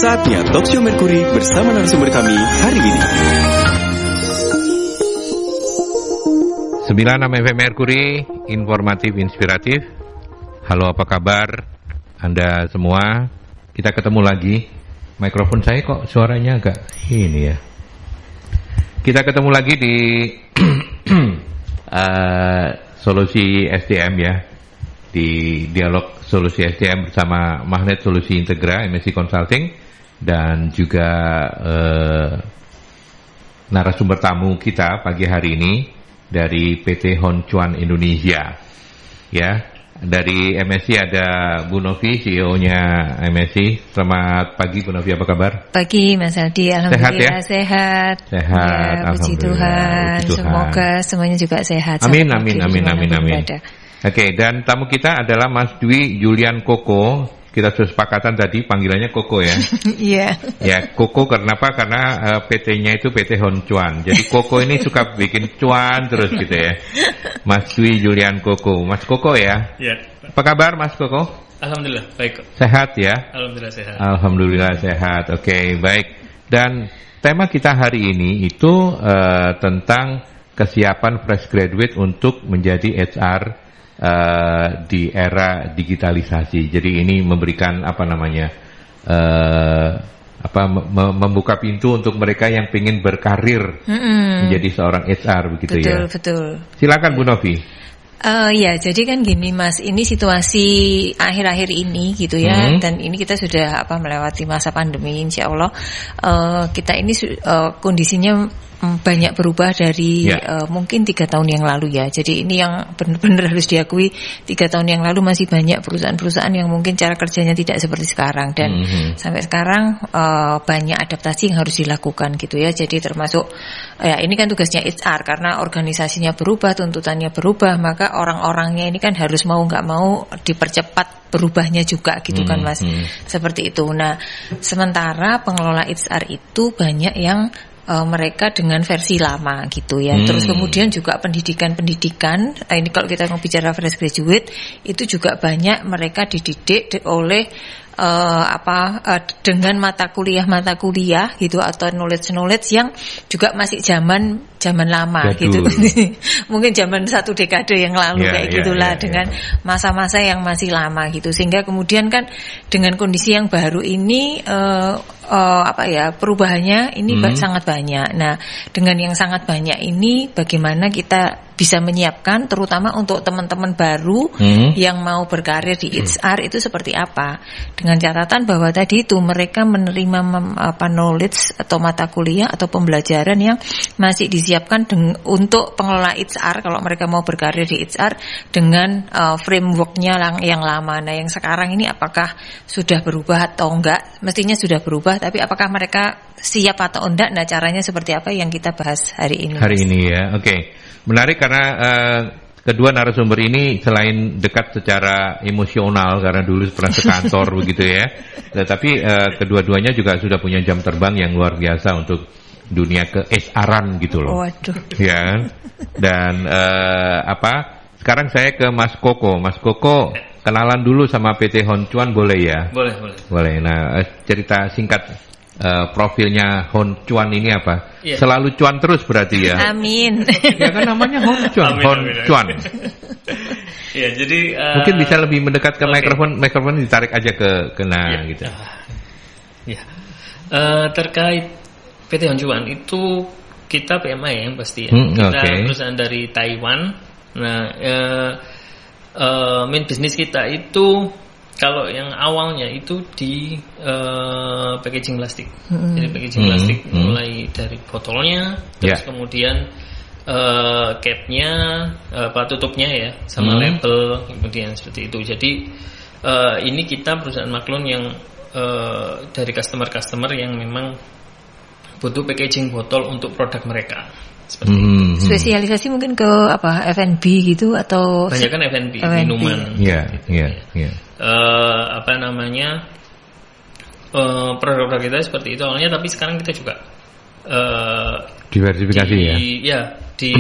Saatnya Talkshow Mercury bersama narasumber kami hari ini. 96 FM Mercury, informatif, inspiratif. Halo, apa kabar Anda semua? Kita ketemu lagi. Mikrofon saya kok suaranya agak ini ya. Kita ketemu lagi di Solusi SDM ya. Di dialog Solusi SDM bersama Magnet Solusi Integra, MSI Consulting. Dan juga narasumber tamu kita pagi hari ini dari PT Hon Cuan Indonesia. Ya, dari MSI ada Bu Novi, CEO-nya MSI. Selamat pagi Bu Novi, apa kabar? Pagi Mas Aldi, alhamdulillah sehat. Sehat, ya, puji Tuhan. Semoga semuanya juga sehat. Amin. Oke, dan tamu kita adalah Mas Dwi Julian Koko. Kita sudah sepakatan tadi panggilannya Koko ya. Iya. Ya, Koko kenapa? Karena PT-nya itu PT Hon Cuan. Jadi Koko ini suka bikin cuan terus gitu ya. Mas Dwi Julian Koko. Mas Koko ya. Iya. Apa kabar Mas Koko? Alhamdulillah baik. Sehat ya? Alhamdulillah sehat. Alhamdulillah sehat. Oke, baik. Dan tema kita hari ini itu tentang kesiapan fresh graduate untuk menjadi HR di era digitalisasi. Jadi ini memberikan membuka pintu untuk mereka yang ingin berkarir menjadi seorang HR begitu. Betul, ya. Betul. Silakan Bu Novi. Ya, jadi kan gini Mas, ini situasi akhir-akhir ini gitu ya, dan ini kita sudah melewati masa pandemi, insya Allah kita ini kondisinya banyak berubah dari mungkin 3 tahun yang lalu ya. Jadi ini yang benar-benar harus diakui, 3 tahun yang lalu masih banyak perusahaan-perusahaan yang mungkin cara kerjanya tidak seperti sekarang, dan sampai sekarang banyak adaptasi yang harus dilakukan gitu ya. Jadi termasuk ya ini kan tugasnya HR, karena organisasinya berubah, tuntutannya berubah, maka orang-orangnya ini kan harus mau nggak mau dipercepat berubahnya juga gitu kan Mas. Seperti itu. Nah, sementara pengelola HR itu banyak yang mereka dengan versi lama gitu ya. Terus kemudian juga pendidikan ini kalau kita mau bicara fresh graduate itu juga banyak mereka dididik oleh dengan mata kuliah gitu, atau knowledge yang juga masih zaman lama gitu. Mungkin zaman 1 dekade yang lalu gitulah, dengan masa-masa yang masih lama gitu. Sehingga kemudian kan dengan kondisi yang baru ini perubahannya ini sangat banyak. Nah, dengan yang sangat banyak ini bagaimana kita bisa menyiapkan terutama untuk teman-teman baru yang mau berkarir di HR itu seperti apa, dengan catatan bahwa tadi itu mereka menerima knowledge atau mata kuliah atau pembelajaran yang masih disiapkan untuk pengelola HR kalau mereka mau berkarir di HR dengan frameworknya yang lama. Nah, yang sekarang ini apakah sudah berubah atau enggak? Mestinya sudah berubah, tapi apakah mereka siap atau enggak? Nah, caranya seperti apa yang kita bahas hari ini. Hari ini ya, oke. Menarik karena kedua narasumber ini selain dekat secara emosional karena dulu pernah sekantor begitu ya, tetapi kedua-duanya juga sudah punya jam terbang yang luar biasa untuk dunia ke HR-an gitu loh. Waduh. Ya. Dan sekarang saya ke Mas Koko. Mas Koko, kenalan dulu sama PT Hon Cuan boleh ya? Boleh. Nah, cerita singkat profilnya Hon Cuan ini apa? Selalu cuan terus berarti ya? Amin. Ya kan namanya Hon Cuan. Amin. Cuan. Ya, jadi mungkin bisa lebih mendekat ke mikrofon ditarik aja ke kena gitu. Terkait PT Hon Cuan itu kita PMI yang pasti ya. Kita perusahaan dari Taiwan. Nah, main bisnis kita itu kalau yang awalnya itu di packaging plastik. Jadi packaging plastik mulai dari botolnya, terus kemudian capnya, tutupnya ya, sama label, kemudian seperti itu. Jadi ini kita perusahaan maklun yang dari customer yang memang butuh packaging botol untuk produk mereka. Seperti itu. Spesialisasi mungkin ke F&B gitu atau banyak kan F&B. Minuman. Iya. Produk-produk kita seperti itu awalnya, tapi sekarang kita juga diversifikasi di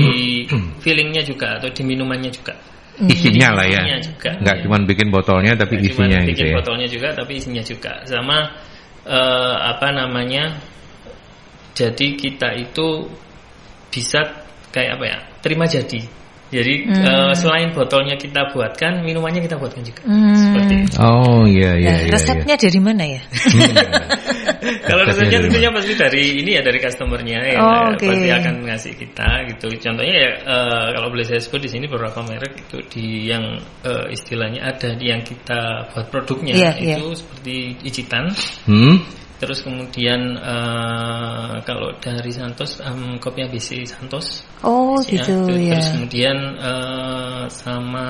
fillingnya juga atau di minumannya juga. Isinya lah ya. Juga, nggak cuma bikin botolnya tapi isinya gitu ya. Bikin botolnya juga tapi isinya juga. Sama jadi kita itu bisa kayak apa ya, terima jadi. Jadi selain botolnya kita buatkan, minumannya kita buatkan juga. Seperti itu. Oh iya. Resepnya dari mana ya? Kalau resepnya tentunya pasti dari dari customernya yang pasti akan ngasih kita gitu. Contohnya ya kalau boleh saya sebut di sini beberapa merek itu yang istilahnya ada yang kita buat produknya itu seperti Icitan. Terus kemudian kalau dari Santos kopi ABC Santos. Oh gitu ya. Terus kemudian sama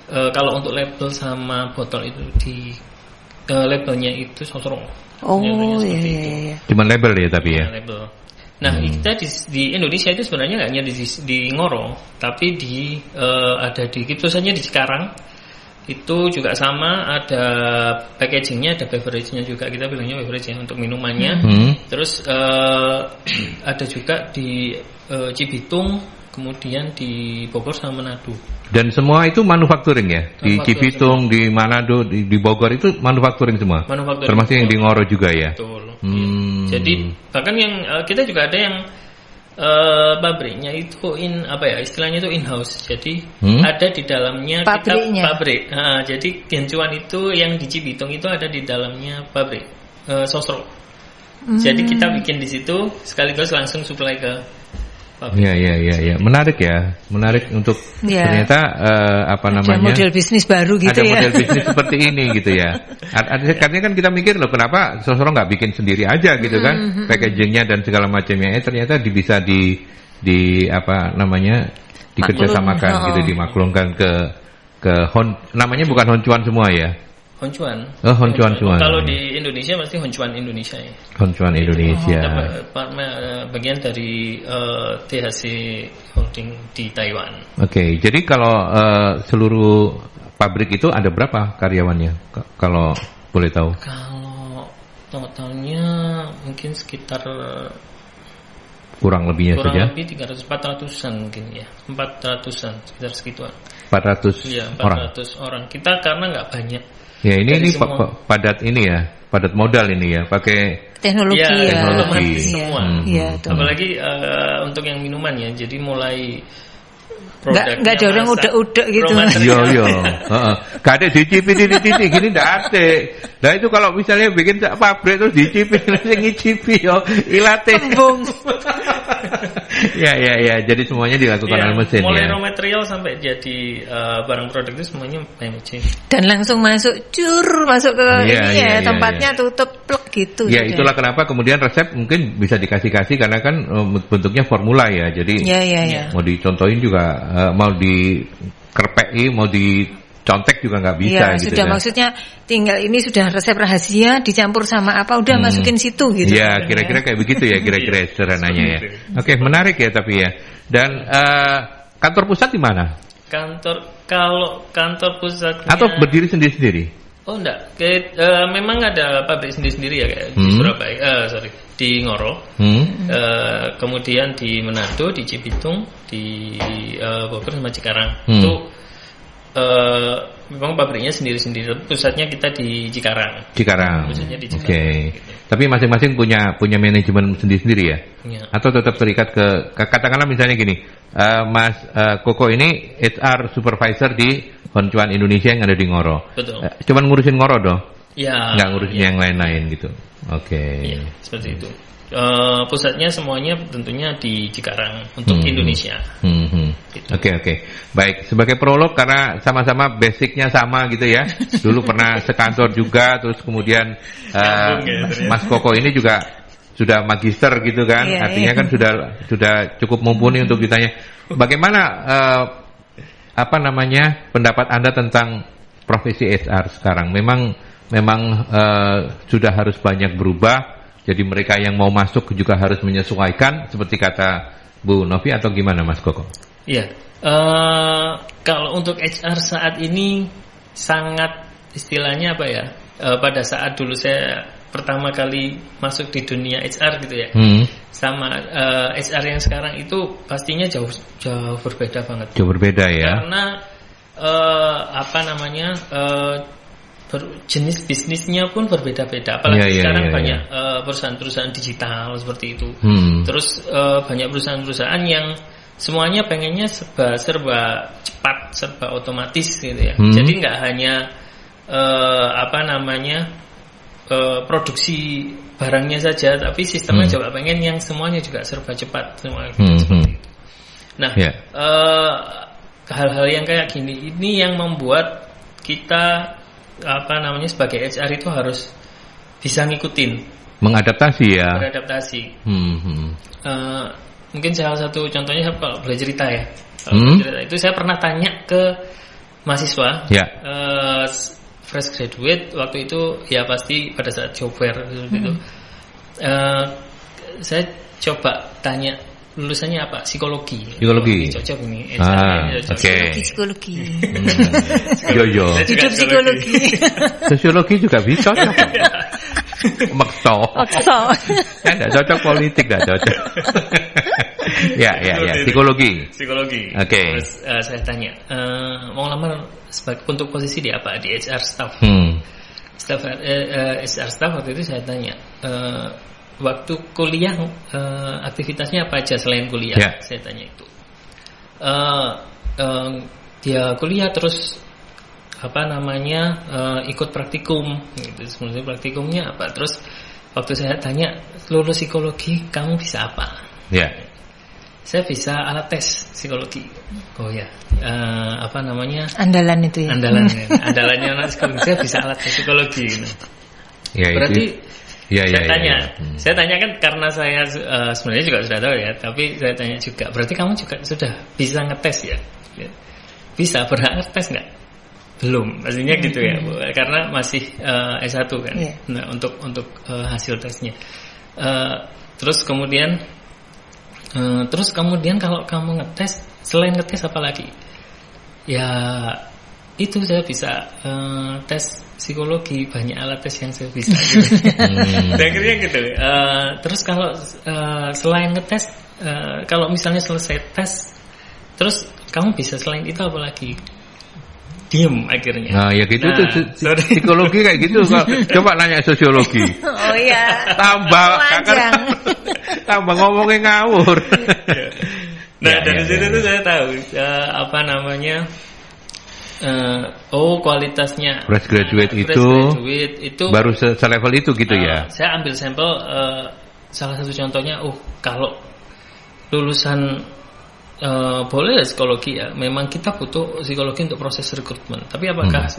kalau untuk label sama botol itu di labelnya itu Sosro. Oh iya. Cuman label ya tapi ya. Label. Nah kita di Indonesia itu sebenarnya nggak hanya di Ngoro, tapi ada di saja di Cikarang. Itu juga sama, ada packagingnya, ada beverage-nya juga, kita bilangnya beverage ya untuk minumannya. Terus ada juga di Cibitung, kemudian di Bogor sama Manado. Dan semua itu manufacturing ya? Di Cibitung, di Manado, di Bogor itu manufacturing semua? Manufacturing. Termasuk yang di Ngoro juga ya? Betul. Jadi bahkan yang kita juga ada yang pabriknya itu istilahnya itu in-house. Jadi ada di dalamnya pabriknya. Pabrik. Jadi Gencuan itu yang di Cibitung itu ada di dalamnya pabrik Sosro. Jadi kita bikin di situ sekaligus langsung supply ke pabrik. Iya. Menarik untuk ternyata ada model bisnis baru gitu ya. Ada model bisnis seperti ini gitu ya. Karena kan kita mikir loh kenapa Sosro nggak bikin sendiri aja gitu kan, packagingnya dan segala macamnya. Ternyata bisa dikerjasamakan gitu, dimaklumkan ke namanya bukan Honcuan semua ya. Honcuan. Oh, Honcuan semua. Kalau di Indonesia pasti Honcuan Indonesia ya. Honcuan Indonesia. Bagian dari THC Holding di Taiwan. Oke, jadi kalau seluruh pabrik itu ada berapa karyawannya? Kalau boleh tahu? Kalau totalnya mungkin sekitar kurang lebihnya saja. Kurang lebih 400-an mungkin ya. 400-an sekitar segituan. 400 ya, 400 orang. Kita karena nggak banyak. Ya ini padat ini ya, padat modal ini ya, pakai teknologi semua. Apalagi untuk yang minuman ya, jadi mulai nggak ada orang udah gitu. Iya. Gak ada dicipi gini nggak ada. Nah itu kalau misalnya bikin pabrik terus dicipi, ngicipi yo, ilate. Ya. Jadi semuanya dilakukan oleh mesin mulai ya. Raw material sampai jadi barang produk itu semuanya pakai mesin. Dan langsung masuk ke tempatnya tutup plek gitu. Ya itulah kenapa kemudian resep mungkin bisa dikasih karena kan bentuknya formula ya. Jadi mau dicontohin juga, mau dikerpeki, mau dicontek juga nggak bisa gitu. Sudah maksudnya tinggal ini sudah resep rahasia dicampur sama apa udah masukin situ gitu. Ya kira-kira kayak begitu ya kira-kira sederhananya ya. Oke, menarik ya tapi ya. Dan kantor pusat di mana? Kalau kantor pusatnya atau berdiri sendiri-sendiri? Oh enggak, memang ada pabrik sendiri-sendiri ya kayak di Surabaya, di Ngoro, kemudian di Manado, di Cibitung, di Bogor sama Cikarang. Itu memang pabriknya sendiri-sendiri. Pusatnya kita di Cikarang. Pusatnya di Cikarang. Oke. Gitu. Tapi masing-masing punya manajemen sendiri-sendiri ya? Atau tetap terikat ke katakanlah misalnya gini, Mas Koko ini HR supervisor di Honcuan Indonesia yang ada di Ngoro. Betul. Cuman ngurusin Ngoro dong? Ya. Nggak ngurusin yang lain-lain gitu. Oke. Iya, seperti itu. Pusatnya semuanya tentunya di Cikarang untuk Indonesia. Gitu. Oke. Baik, sebagai prolog karena sama-sama basicnya sama gitu ya. Dulu pernah sekantor juga, terus kemudian Mas Koko ini juga sudah magister gitu kan. Artinya kan sudah cukup mumpuni untuk ditanya. Bagaimana pendapat Anda tentang profesi HR sekarang? Memang sudah harus banyak berubah. Jadi mereka yang mau masuk juga harus menyesuaikan seperti kata Bu Novi atau gimana Mas Koko? Iya, kalau untuk HR saat ini sangat istilahnya apa ya? Pada saat dulu saya pertama kali masuk di dunia HR gitu ya, sama HR yang sekarang itu pastinya jauh berbeda banget. Jauh berbeda ya. Karena jenis bisnisnya pun berbeda-beda. Apalagi sekarang banyak perusahaan-perusahaan digital seperti itu. Terus banyak perusahaan-perusahaan yang semuanya pengennya serba cepat, serba otomatis gitu ya. Jadi nggak hanya produksi barangnya saja, tapi sistemnya juga pengen yang semuanya juga serba cepat, semua seperti itu. Nah, hal-hal yang kayak gini ini yang membuat kita sebagai HR itu harus bisa ngikutin, mengadaptasi ya. Mungkin salah satu contohnya kalau boleh cerita ya. Cerita itu saya pernah tanya ke mahasiswa, fresh graduate waktu itu ya pasti pada saat job fair gitu. Saya coba tanya lulusannya apa? Psikologi. Cocok ini. Psikologi. Yo. Hidup psikologi. Sosiologi juga bisa. Makso. Kan enggak cocok politik, enggak cocok. Ya. Psikologi. Oke. Terus saya tanya, mau lamar untuk posisi di apa? Di HR staff. HR staff waktu itu saya tanya, waktu kuliah aktivitasnya apa aja selain kuliah? Saya tanya itu. Dia kuliah terus ikut praktikum gitu. Sebenarnya praktikumnya apa? Terus waktu saya tanya, lulus psikologi kamu bisa apa? Saya bisa alat tes psikologi. Oh ya, andalan itu ya. Andalannya anak psikologi. Saya bisa alat tes psikologi. Gitu. Berarti saya tanya kan karena saya sebenarnya juga sudah tahu ya, tapi saya tanya juga. Berarti kamu juga sudah bisa ngetes ya? Bisa, berhak ngetes nggak? Belum, maksudnya gitu ya, karena masih S1 kan. Nah, untuk hasil tesnya. Terus kemudian kalau kamu ngetes, selain ngetes apa lagi? Ya itu saya bisa tes psikologi, banyak alat tes yang saya bisa. Akhirnya gitu. Terus kalau selain ngetes, kalau misalnya selesai tes, terus kamu bisa selain itu apa lagi? Diem akhirnya. Nah ya gitu tuh psikologi kayak gitu. Coba nanya sosiologi. Oh iya. Tambah ngomongnya ngawur. Dari situ tuh saya tahu kualitasnya. Fresh graduate itu baru selevel itu gitu ya. Saya ambil sampel salah satu contohnya. Kalau lulusan boleh psikologi ya. Memang kita butuh psikologi untuk proses rekrutmen. Tapi apakah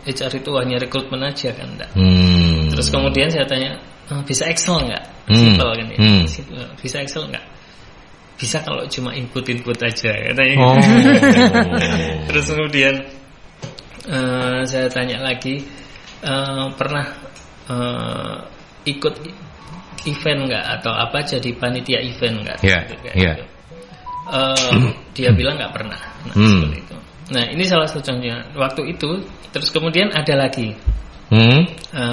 HR itu hanya rekrutmen aja kan? Enggak. Terus kemudian saya tanya, bisa Excel nggak? Simple kan ya. Bisa Excel nggak? Bisa kalau cuma input aja katanya. Terus kemudian saya tanya lagi, pernah ikut event nggak atau apa jadi panitia event nggak? Gitu. Dia bilang nggak pernah. Seperti itu. Nah ini salah satu contohnya. Waktu itu terus kemudian ada lagi.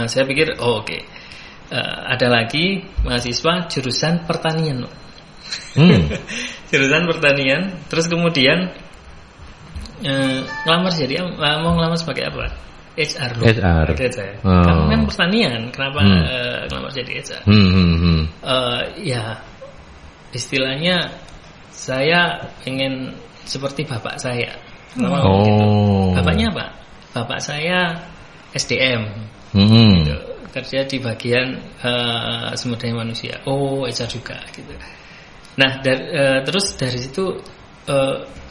Saya pikir oke. Ada lagi mahasiswa jurusan pertanian. Jurusan pertanian. Terus kemudian mau ngelamar sebagai apa? HR loh. HR. Kamu kan pertanian, kenapa ngelamar jadi HR? Ya istilahnya saya pengen seperti bapak saya. Gitu. Bapaknya apa? Bapak saya SDM. Gitu. Kerja di bagian sumber daya manusia. HR juga gitu. Nah, terus dari situ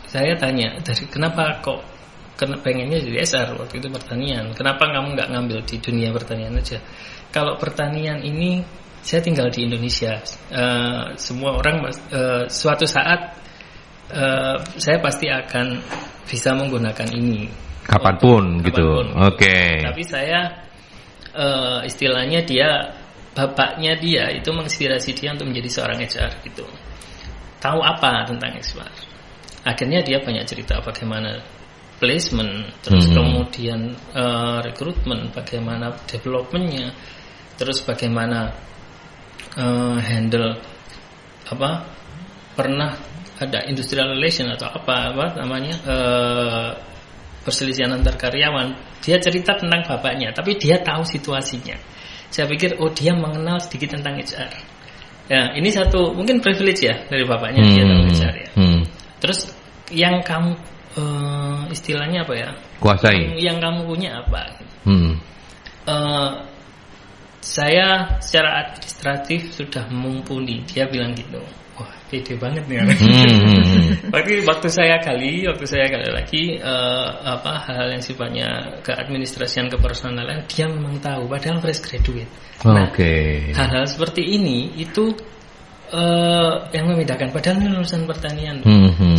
saya tanya, kenapa kok pengennya jadi HR waktu itu pertanian? Kenapa kamu nggak ngambil di dunia pertanian aja? Kalau pertanian ini saya tinggal di Indonesia. Semua orang suatu saat saya pasti akan bisa menggunakan ini. Kapanpun gitu. Oke. Tapi saya istilahnya bapaknya dia itu menginspirasi dia untuk menjadi seorang HR gitu. Tahu apa tentang HR? Akhirnya dia banyak cerita bagaimana placement, terus kemudian rekrutmen, bagaimana developmentnya, terus bagaimana handle pernah ada industrial relation atau apa namanya perselisihan antar karyawan, dia cerita tentang bapaknya, tapi dia tahu situasinya. Saya pikir, oh dia mengenal sedikit tentang HR. Ya, ini satu mungkin privilege ya dari bapaknya, dia tahu HR ya. Terus yang kamu istilahnya apa ya? Kuasai. Yang kamu punya apa? Saya secara administratif sudah mumpuni. Dia bilang gitu. Wah, pede banget nih. Waktu saya gali lagi hal yang sifatnya keadministrasian, kepersonalan, dia memang tahu. Padahal fresh graduate. Nah, hal-hal seperti ini itu yang membedakan. Padahal ini lulusan pertanian.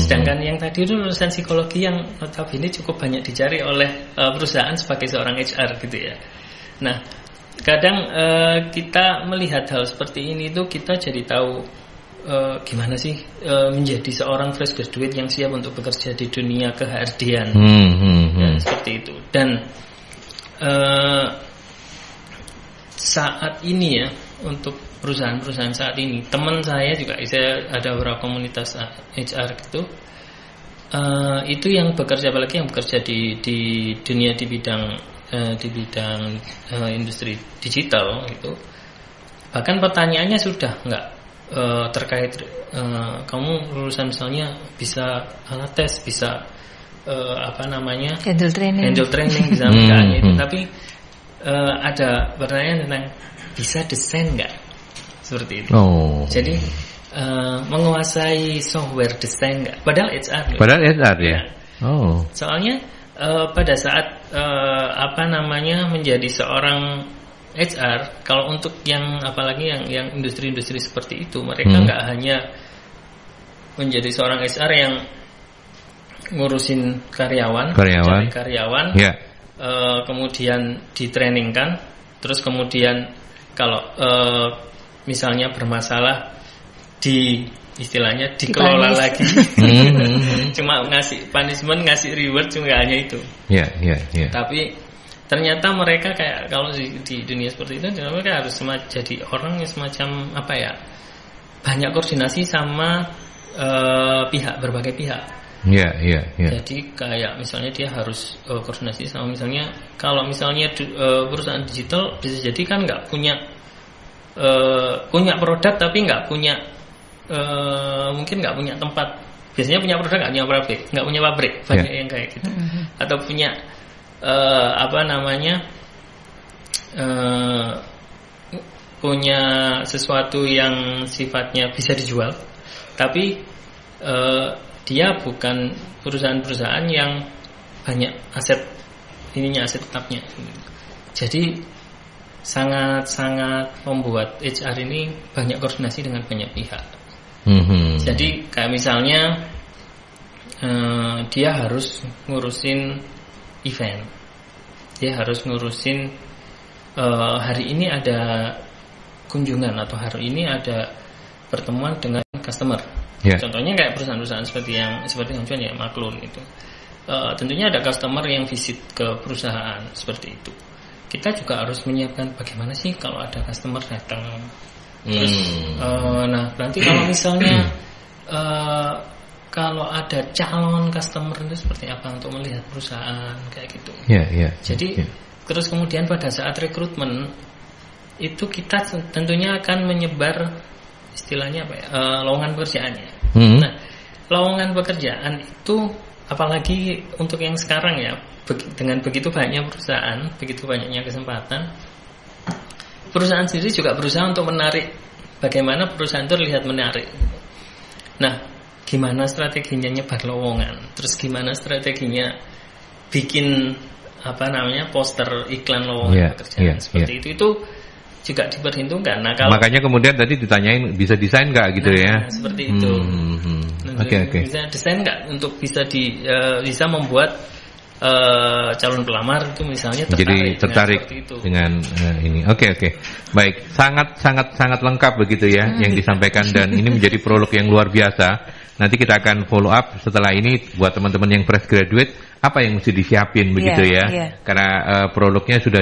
Sedangkan yang tadi itu lulusan psikologi yang notabene cukup banyak dicari oleh perusahaan sebagai seorang HR gitu ya. Nah, kadang kita melihat hal seperti ini tuh kita jadi tahu gimana sih menjadi seorang fresh graduate yang siap untuk bekerja di dunia ke-HRD-an. Ya, seperti itu. Dan saat ini ya, untuk perusahaan-perusahaan saat ini, teman saya juga, saya ada beberapa komunitas HR gitu, itu yang bekerja, apalagi yang bekerja di dunia di bidang industri digital gitu. Bahkan pertanyaannya sudah enggak terkait kamu lulusan misalnya bisa alat tes, bisa handle training bisa itu, tapi ada pertanyaan tentang bisa desain enggak, seperti itu. Jadi menguasai software desain enggak, padahal HR ya. Soalnya pada saat menjadi seorang HR, kalau untuk yang apalagi yang industri-industri seperti itu, mereka nggak hanya menjadi seorang HR yang ngurusin karyawan, cari karyawan, kemudian ditrainingkan, terus kemudian kalau misalnya bermasalah istilahnya dikelola lagi. Cuma ngasih punishment, ngasih reward, cuma nggak hanya itu. Tapi ternyata mereka kayak kalau di dunia seperti itu, mereka harus jadi orang yang semacam banyak koordinasi sama berbagai pihak. Jadi kayak misalnya dia harus koordinasi sama, misalnya kalau misalnya perusahaan digital bisa jadi kan nggak punya produk tapi nggak punya mungkin nggak punya tempat. Biasanya punya produk nggak punya pabrik, banyak yang kayak gitu. Atau punya punya sesuatu yang sifatnya bisa dijual, tapi dia bukan perusahaan-perusahaan yang banyak aset tetapnya. Jadi sangat-sangat membuat HR ini banyak koordinasi dengan banyak pihak. Jadi kayak misalnya dia harus ngurusin event, dia harus ngurusin hari ini ada kunjungan atau hari ini ada pertemuan dengan customer. Contohnya kayak perusahaan-perusahaan seperti yang ya Maklun itu. Tentunya ada customer yang visit ke perusahaan seperti itu. Kita juga harus menyiapkan bagaimana sih kalau ada customer datang. Terus nah nanti kalau misalnya kalau ada calon customer itu seperti apa untuk melihat perusahaan kayak gitu. Jadi terus kemudian pada saat rekrutmen itu kita tentunya akan menyebar istilahnya lowongan pekerjaannya. Nah, lowongan pekerjaan itu apalagi untuk yang sekarang ya, dengan begitu banyak perusahaan, begitu banyaknya kesempatan, perusahaan sendiri juga berusaha untuk menarik, bagaimana perusahaan itu terlihat menarik. Nah, gimana strateginya nyebar lowongan, terus gimana strateginya bikin poster iklan lowongan pekerjaan seperti itu juga diperhitungkan. Nah, makanya kemudian tadi ditanyain bisa desain nggak gitu ya? Seperti itu. Bisa desain nggak untuk bisa membuat calon pelamar itu misalnya tertarik dengan ini. Oke. Baik, sangat lengkap begitu ya yang disampaikan, dan ini menjadi prolog yang luar biasa. Nanti kita akan follow up setelah ini buat teman-teman yang fresh graduate, apa yang mesti disiapin begitu ya. Karena prolognya sudah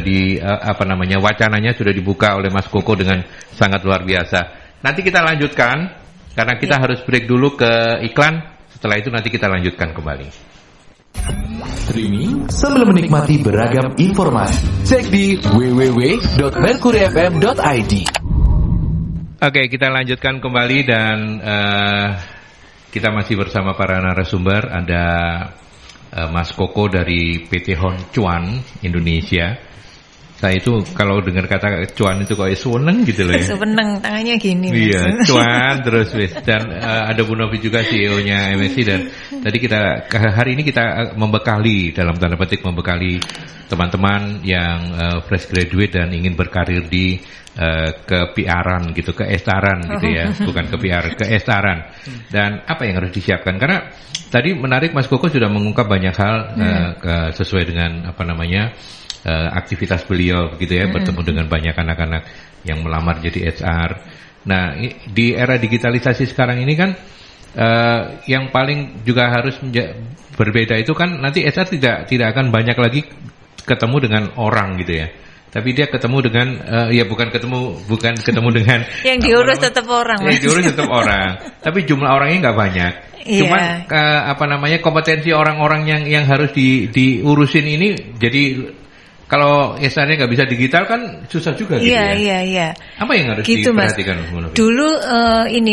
wacananya sudah dibuka oleh Mas Koko dengan sangat luar biasa. Nanti kita lanjutkan karena kita harus break dulu ke iklan. Setelah itu nanti kita lanjutkan kembali. streaming sambil menikmati beragam informasi. Cek di www.mercuryfm.id. Oke, kita lanjutkan kembali dan kita masih bersama para narasumber. Ada Mas Koko dari PT Hon Cuan Indonesia. Saya itu kalau dengar kata cuan itu kayak seneng gitu loh ya. Seneng, tangannya gini. Iya, cuan terus wis. Dan ada Bu Novi juga CEO-nya MSI, dan tadi hari ini kita membekali, dalam tanda petik membekali teman-teman yang fresh graduate dan ingin berkarir di ke PR-an gitu, ke SR-an gitu ya, bukan ke PR, ke SR-an. Dan apa yang harus disiapkan? Karena tadi menarik Mas Koko sudah mengungkap banyak hal sesuai dengan aktivitas beliau gitu ya, bertemu dengan banyak anak-anak yang melamar jadi HR. Nah, di era digitalisasi sekarang ini kan yang paling juga harus berbeda itu kan nanti HR tidak akan banyak lagi ketemu dengan orang gitu ya. Tapi dia ketemu dengan bukan ketemu dengan yang diurus tetap orang. Yang diurus tetap orang. Tapi jumlah orangnya nggak banyak. Cuman kompetensi orang-orang yang harus diurusin ini jadi, kalau SR-nya nggak bisa digital kan susah juga gitu ya. Iya. Apa yang harus diperhatikan? Dulu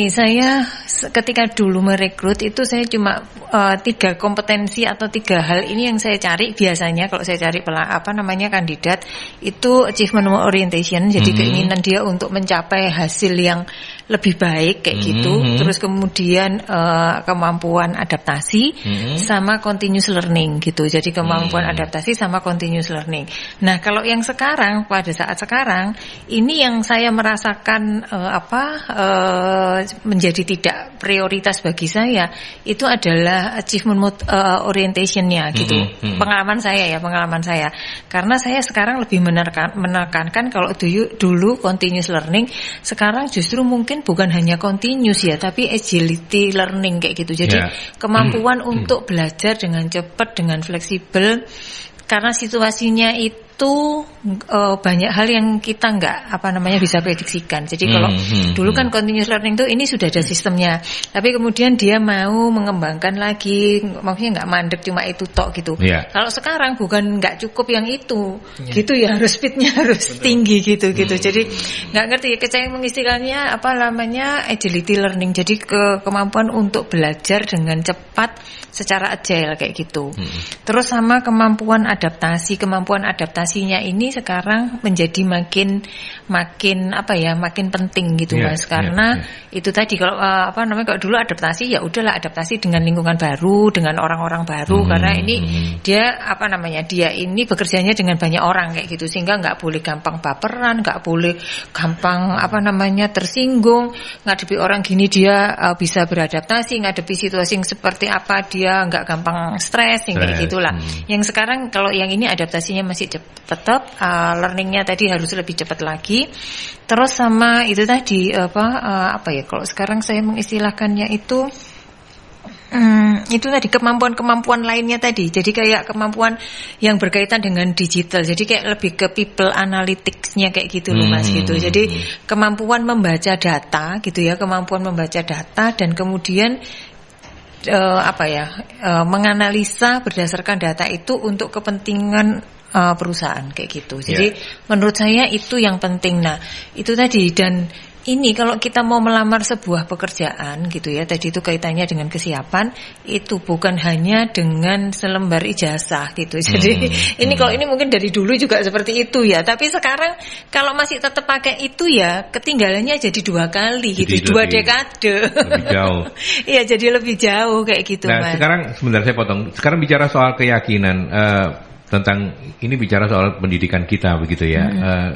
saya ketika dulu merekrut itu saya cuma 3 kompetensi atau 3 hal ini yang saya cari biasanya kalau saya cari kandidat itu achievement orientation, jadi keinginan dia untuk mencapai hasil yang lebih baik kayak gitu. Terus kemudian kemampuan adaptasi sama continuous learning gitu. Jadi kemampuan adaptasi sama continuous learning. Nah, kalau yang sekarang, pada saat sekarang ini yang saya merasakan menjadi tidak prioritas bagi saya itu adalah achievement orientation-nya gitu. Pengalaman saya. Karena saya sekarang lebih menekankan kalau dulu continuous learning, sekarang justru mungkin bukan hanya continuous ya, tapi agility learning kayak gitu. Jadi kemampuan untuk belajar dengan cepat, dengan fleksibel. Karena situasinya itu banyak hal yang kita nggak bisa prediksikan. Jadi kalau dulu kan continuous learning itu ini sudah ada sistemnya, tapi kemudian dia mau mengembangkan lagi, maksudnya nggak mandek cuma itu tok gitu. Kalau sekarang bukan nggak cukup yang itu, gitu ya, harus speednya harus tinggi gitu. Jadi nggak ngerti ya, saya mengistilahnya agility learning. Jadi kemampuan untuk belajar dengan cepat secara agile kayak gitu. Terus sama kemampuan adaptasinya ini sekarang menjadi makin penting gitu Mas, karena itu tadi kalau kalau dulu adaptasi ya udahlah, adaptasi dengan lingkungan baru, dengan orang-orang baru, karena ini dia dia ini bekerjanya dengan banyak orang kayak gitu, sehingga nggak boleh gampang baperan, nggak boleh gampang tersinggung, ngadepi orang gini dia bisa beradaptasi, ngadepi situasi yang seperti apa dia nggak gampang stres, kayak gitulah. Yang sekarang kalau yang ini adaptasinya masih tetap, learningnya tadi harus lebih cepat lagi. Terus sama itu tadi kalau sekarang saya mengistilahkannya itu tadi kemampuan lainnya tadi. Jadi kayak kemampuan yang berkaitan dengan digital. Jadi kayak lebih ke people analytics-nya kayak gitu loh Mas gitu. Jadi kemampuan membaca data gitu ya, kemampuan membaca data dan kemudian menganalisa berdasarkan data itu untuk kepentingan perusahaan kayak gitu. Jadi menurut saya itu yang penting. Nah, itu tadi. Dan ini kalau kita mau melamar sebuah pekerjaan gitu ya, tadi itu kaitannya dengan kesiapan, itu bukan hanya dengan selembar ijazah gitu. Jadi kalau ini mungkin dari dulu juga seperti itu ya, tapi sekarang kalau masih tetap pakai itu ya ketinggalannya jadi 2 kali gitu, 2 dekade. Lebih jauh. Iya, jadi lebih jauh kayak gitu. Nah, Mas. Sekarang sebentar saya potong. Sekarang bicara soal keyakinan, tentang ini bicara soal pendidikan kita begitu ya.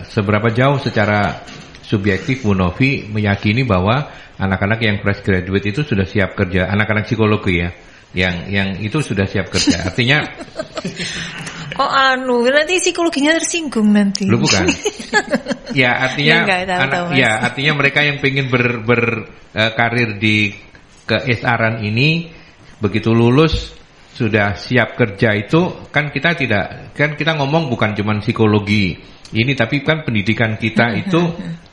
Seberapa jauh secara subjektif Bu Novi meyakini bahwa anak-anak yang fresh graduate itu sudah siap kerja, anak-anak psikologi ya, yang itu sudah siap kerja. Artinya nanti psikologinya tersinggung nanti. Lu bukan. Ya, artinya artinya mereka yang pengen berkarir di ke SR-an ini begitu lulus sudah siap kerja itu kan kita ngomong bukan cuma psikologi ini, tapi kan pendidikan kita itu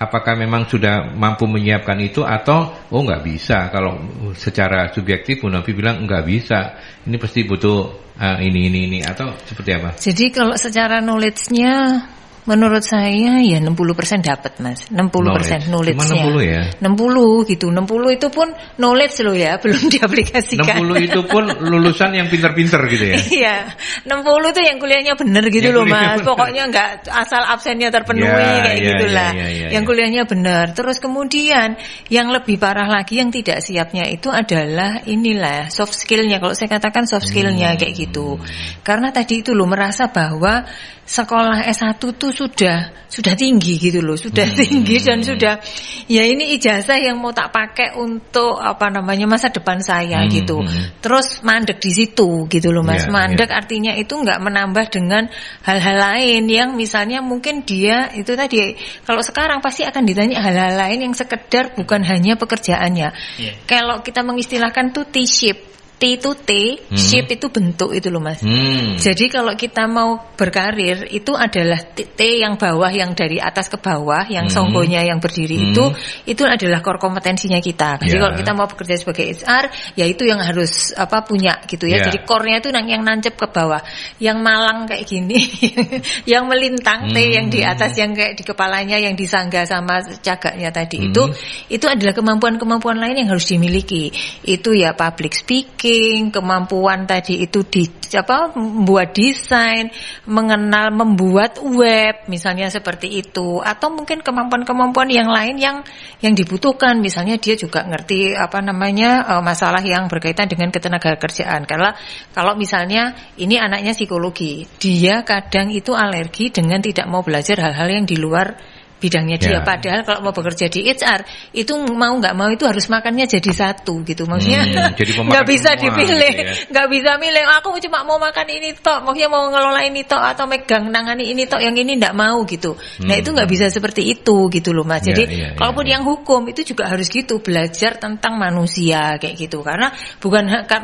apakah memang sudah mampu menyiapkan itu atau nggak bisa. Kalau secara subjektif Bu Novi bilang nggak bisa, ini pasti butuh ini atau seperti apa? Jadi kalau secara knowledge-nya menurut saya ya 60% dapat Mas. 60% knowledge-nya. Cuma 60 ya? 60 gitu. 60 itu pun knowledge loh ya, belum diaplikasikan. 60 itu pun lulusan yang pinter-pinter gitu ya? Iya. 60 itu yang kuliahnya bener gitu loh Mas. Pokoknya enggak asal absennya terpenuhi kayak gitulah. Yang kuliahnya bener. Terus kemudian yang lebih parah lagi yang tidak siapnya itu adalah inilah soft skill-nya. Kalau saya katakan soft skill-nya kayak gitu. Karena tadi itu loh merasa bahwa sekolah S1 tuh sudah tinggi gitu loh, sudah tinggi dan sudah ya ini ijazah yang mau tak pakai untuk masa depan saya gitu. Terus mandek di situ gitu loh Mas. Mandek artinya itu enggak menambah dengan hal-hal lain yang misalnya mungkin dia itu tadi kalau sekarang pasti akan ditanya hal-hal lain yang sekedar bukan hanya pekerjaannya. Kalau kita mengistilahkan tuh T-shape. T itu T, shape itu bentuk itu loh Mas. Jadi kalau kita mau berkarir itu adalah T yang bawah, yang dari atas ke bawah, yang songgonya yang berdiri itu adalah core kompetensinya kita. Jadi kalau kita mau bekerja sebagai HR, ya itu yang harus punya gitu ya. Jadi core-nya itu yang nancep ke bawah, yang malang kayak gini, yang melintang T yang di atas, yang kayak di kepalanya, yang disangga sama cagaknya tadi itu adalah kemampuan-kemampuan lain yang harus dimiliki. Itu ya public speaking, kemampuan tadi itu membuat desain, membuat web misalnya seperti itu, atau mungkin kemampuan-kemampuan yang lain yang dibutuhkan, misalnya dia juga ngerti masalah yang berkaitan dengan ketenagakerjaan. Karena kalau misalnya ini anaknya psikologi, dia kadang itu alergi dengan tidak mau belajar hal-hal yang di luar bidangnya dia. Padahal kalau mau bekerja di HR itu mau nggak mau itu harus makannya jadi satu gitu, maksudnya nggak bisa dipilih, nggak bisa milih aku cuma mau makan ini tok, maksudnya mau ngelola ini tok atau megang nangani ini tok, yang ini nggak mau gitu. Nah itu nggak bisa seperti itu gitu loh Mas. Jadi kalaupun yang hukum itu juga harus gitu, belajar tentang manusia kayak gitu, karena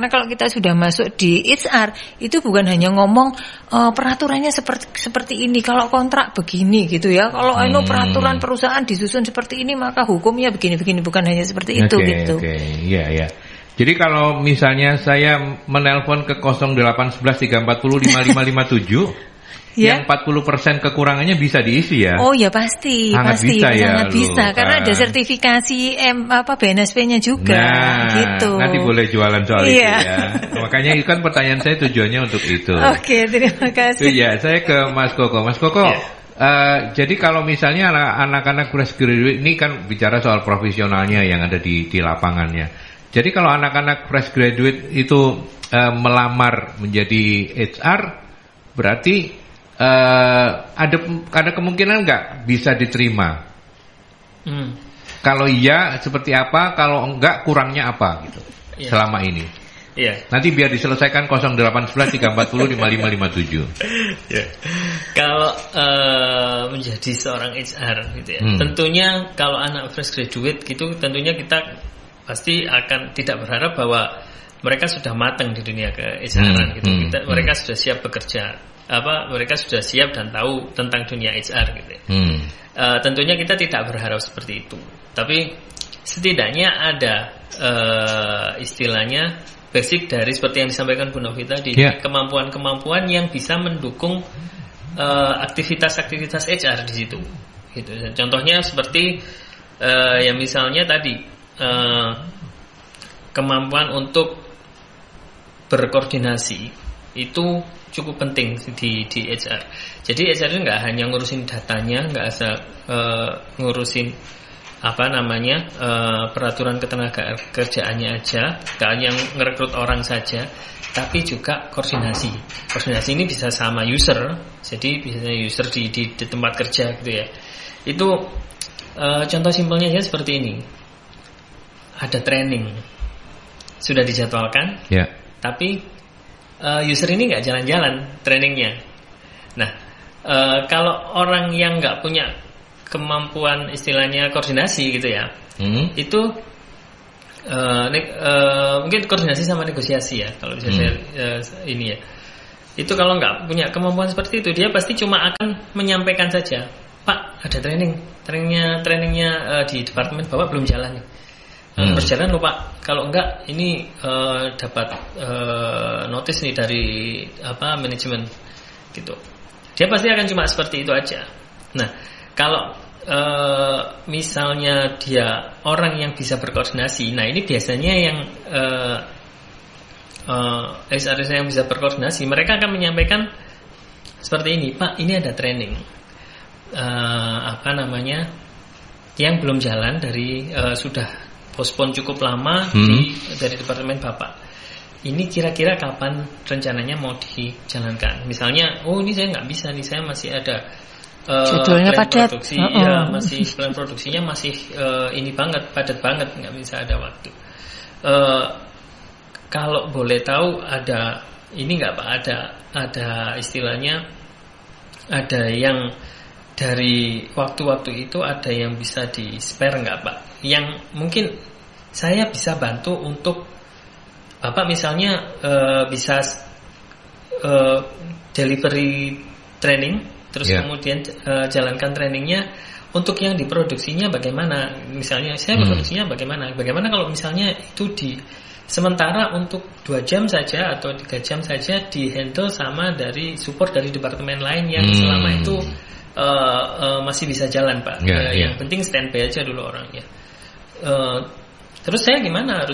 kalau kita sudah masuk di HR itu bukan hanya ngomong peraturannya seperti ini, kalau kontrak begini gitu ya, kalau peraturan perusahaan disusun seperti ini maka hukumnya begini-begini, bukan hanya seperti itu gitu. Iya. Jadi kalau misalnya saya menelpon ke 0811 340 5557 yang 40% kekurangannya bisa diisi ya? Oh ya pasti, sangat bisa, karena ada sertifikasi BNSP-nya juga. Gitu. Nanti boleh jualan soal itu ya. Makanya itu kan pertanyaan saya tujuannya untuk itu. Oke, terima kasih. Iya, saya ke Mas Koko. Mas Koko. Jadi kalau misalnya anak-anak fresh graduate ini kan bicara soal profesionalnya yang ada di lapangannya. Jadi kalau anak-anak fresh graduate itu melamar menjadi HR, berarti ada kemungkinan nggak bisa diterima? Kalau iya seperti apa? Kalau enggak kurangnya apa gitu selama ini? Nanti biar diselesaikan 0811 340 5557. Kalau menjadi seorang HR gitu ya. Tentunya kalau anak fresh graduate gitu, tentunya kita pasti akan tidak berharap bahwa mereka sudah matang di dunia ke HR gitu. Mereka sudah siap bekerja. Mereka sudah siap dan tahu tentang dunia HR gitu ya. Tentunya kita tidak berharap seperti itu. Tapi setidaknya ada istilahnya basic dari seperti yang disampaikan Bu Novi tadi, kemampuan-kemampuan yang bisa mendukung aktivitas-aktivitas HR di situ. Gitu. Contohnya seperti yang misalnya tadi kemampuan untuk berkoordinasi itu cukup penting di HR. Jadi HR itu nggak hanya ngurusin datanya, nggak asal ngurusin peraturan ketenagakerjaannya aja, gak hanya ngerekrut orang saja, tapi juga koordinasi. Koordinasi ini bisa sama user, jadi biasanya user di tempat kerja gitu ya. Itu contoh simpelnya aja seperti ini. Ada training, sudah dijadwalkan, tapi user ini nggak jalan-jalan trainingnya. Nah, kalau orang yang nggak punya kemampuan istilahnya koordinasi gitu ya, itu mungkin koordinasi sama negosiasi ya kalau bisa saya ini ya. Itu kalau nggak punya kemampuan seperti itu, dia pasti cuma akan menyampaikan saja, Pak ada trainingnya di departemen Bapak belum jalan nih. Harus jalan loh Pak. Kalau enggak ini dapat notice nih dari manajemen gitu. Dia pasti akan cuma seperti itu aja. Nah kalau misalnya dia orang yang bisa berkoordinasi, nah ini biasanya yang HR yang bisa berkoordinasi, mereka akan menyampaikan seperti ini, Pak, ini ada training yang belum jalan dari sudah postpone cukup lama dari departemen Bapak. Ini kira-kira kapan rencananya mau dijalankan? Misalnya, ini saya nggak bisa nih, saya masih ada judulnya padat, produksi, masih plan produksinya masih ini banget, padat banget, nggak bisa ada waktu. Kalau boleh tahu ada ini nggak Pak? Ada istilahnya, ada yang dari waktu-waktu itu ada yang bisa di spare nggak Pak? Yang mungkin saya bisa bantu untuk Bapak misalnya bisa delivery training, terus kemudian jalankan trainingnya. Untuk yang diproduksinya bagaimana? Misalnya saya produksinya bagaimana? Bagaimana kalau misalnya itu sementara untuk 2 jam saja atau 3 jam saja di-handle sama dari support dari departemen lain yang selama itu masih bisa jalan Pak. Yang penting standby aja dulu orangnya. Terus saya gimana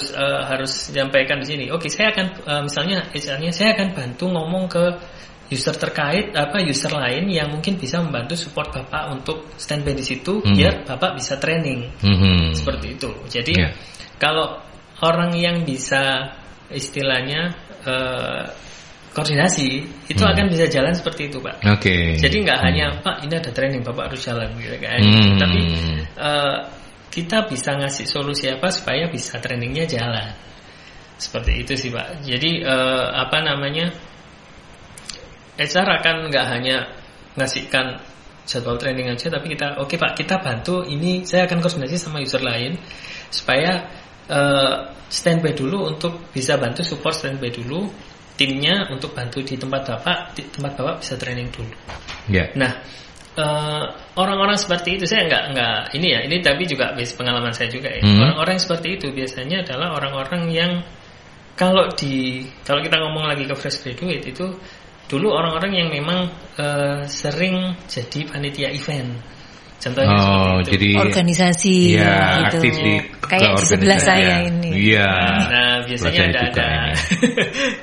harus menyampaikan di sini? Oke, saya akan misalnya HR-nya saya akan bantu ngomong ke user terkait user lain yang mungkin bisa membantu support Bapak untuk standby di situ biar Bapak bisa training. Seperti itu. Jadi kalau orang yang bisa istilahnya koordinasi itu akan bisa jalan seperti itu Pak. Jadi nggak hanya Pak ini ada training Bapak harus jalan gitu kan. Tapi kita bisa ngasih solusi apa supaya bisa trainingnya jalan. Seperti itu sih Pak. Jadi HR akan nggak hanya ngasihkan jadwal training aja, tapi kita Pak kita bantu ini, saya akan koordinasi sama user lain supaya standby dulu untuk bisa bantu support standby dulu timnya untuk bantu di tempat Bapak bisa training dulu. Nah orang-orang seperti itu saya nggak ini tapi juga base pengalaman saya juga ya. Orang-orang seperti itu biasanya adalah orang-orang yang kalau kita ngomong lagi ke fresh graduate itu dulu orang-orang yang memang sering jadi panitia event. Contohnya seperti itu. Jadi organisasi gitu. Aktif di kayak di sebelah saya ini. Iya. Nah, biasanya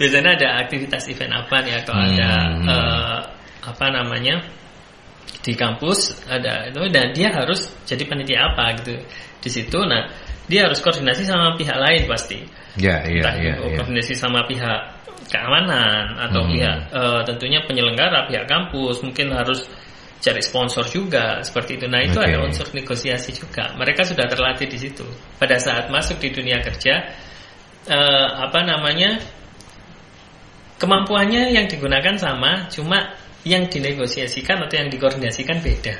biasanya ada aktivitas event apa nih atau ada di kampus ada itu dan dia harus jadi panitia apa gitu. Di situ dia harus koordinasi sama pihak lain pasti. Koordinasi sama pihak keamanan atau pihak tentunya penyelenggara, pihak kampus, mungkin harus cari sponsor juga seperti itu. Nah itu ada unsur negosiasi juga. Mereka sudah terlatih di situ. Pada saat masuk di dunia kerja, kemampuannya yang digunakan sama, cuma yang dinegosiasikan atau yang dikoordinasikan beda.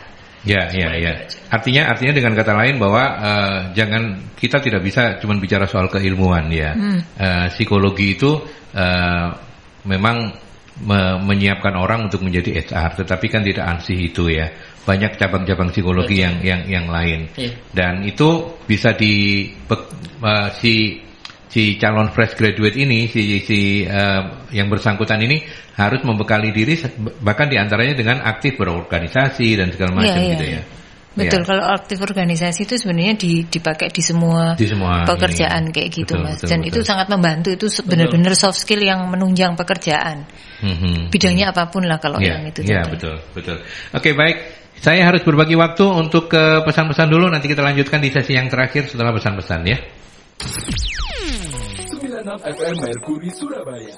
Artinya dengan kata lain bahwa kita tidak bisa cuma bicara soal keilmuan ya. Psikologi itu memang menyiapkan orang untuk menjadi HR, tetapi kan tidak ansih itu ya. Banyak cabang-cabang psikologi yang lain. Dan itu bisa si calon fresh graduate ini, yang bersangkutan ini harus membekali diri bahkan diantaranya dengan aktif berorganisasi dan segala macam gitu ya. Betul, kalau aktif organisasi itu sebenarnya dipakai di semua pekerjaan ini. Kayak gitu Mas. Dan itu sangat membantu, itu benar-benar soft skill yang menunjang pekerjaan. Bidangnya apapun lah kalau yang itu. Betul. Oke, baik. Saya harus berbagi waktu untuk ke pesan-pesan dulu, nanti kita lanjutkan di sesi yang terakhir setelah pesan-pesan ya. 96 FM Mercury Surabaya.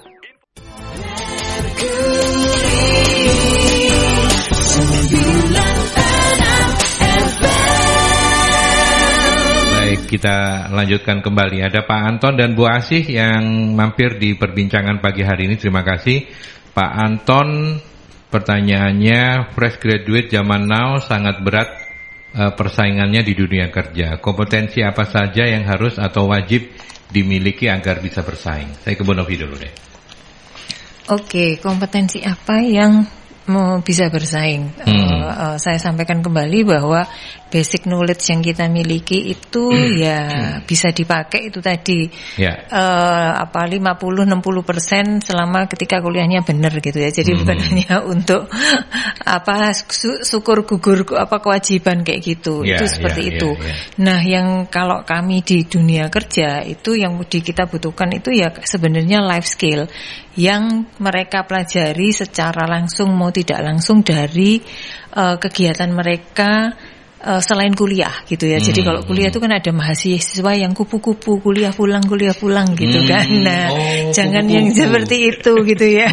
Baik, kita lanjutkan kembali. Ada Pak Anton dan Bu Asih yang mampir di perbincangan pagi hari ini. Terima kasih Pak Anton. Pertanyaannya, fresh graduate zaman now sangat berat persaingannya di dunia kerja. Kompetensi apa saja yang harus atau wajib dimiliki agar bisa bersaing? Saya ke Bu Novi dulu deh. Oke, kompetensi apa yang mau bisa bersaing? Saya sampaikan kembali bahwa basic knowledge yang kita miliki itu bisa dipakai itu tadi 50-60% selama ketika kuliahnya benar gitu ya. Jadi bukan hanya untuk syukur gugur kewajiban kayak gitu. Itu seperti itu. Nah, yang kalau kami di dunia kerja itu yang kita butuhkan itu ya sebenarnya life skill yang mereka pelajari secara langsung mau tidak langsung dari kegiatan mereka selain kuliah gitu ya. Jadi kalau kuliah itu kan ada mahasiswa yang kupu-kupu kuliah pulang gitu kan. Nah, jangan kupu-kupu yang seperti itu gitu ya.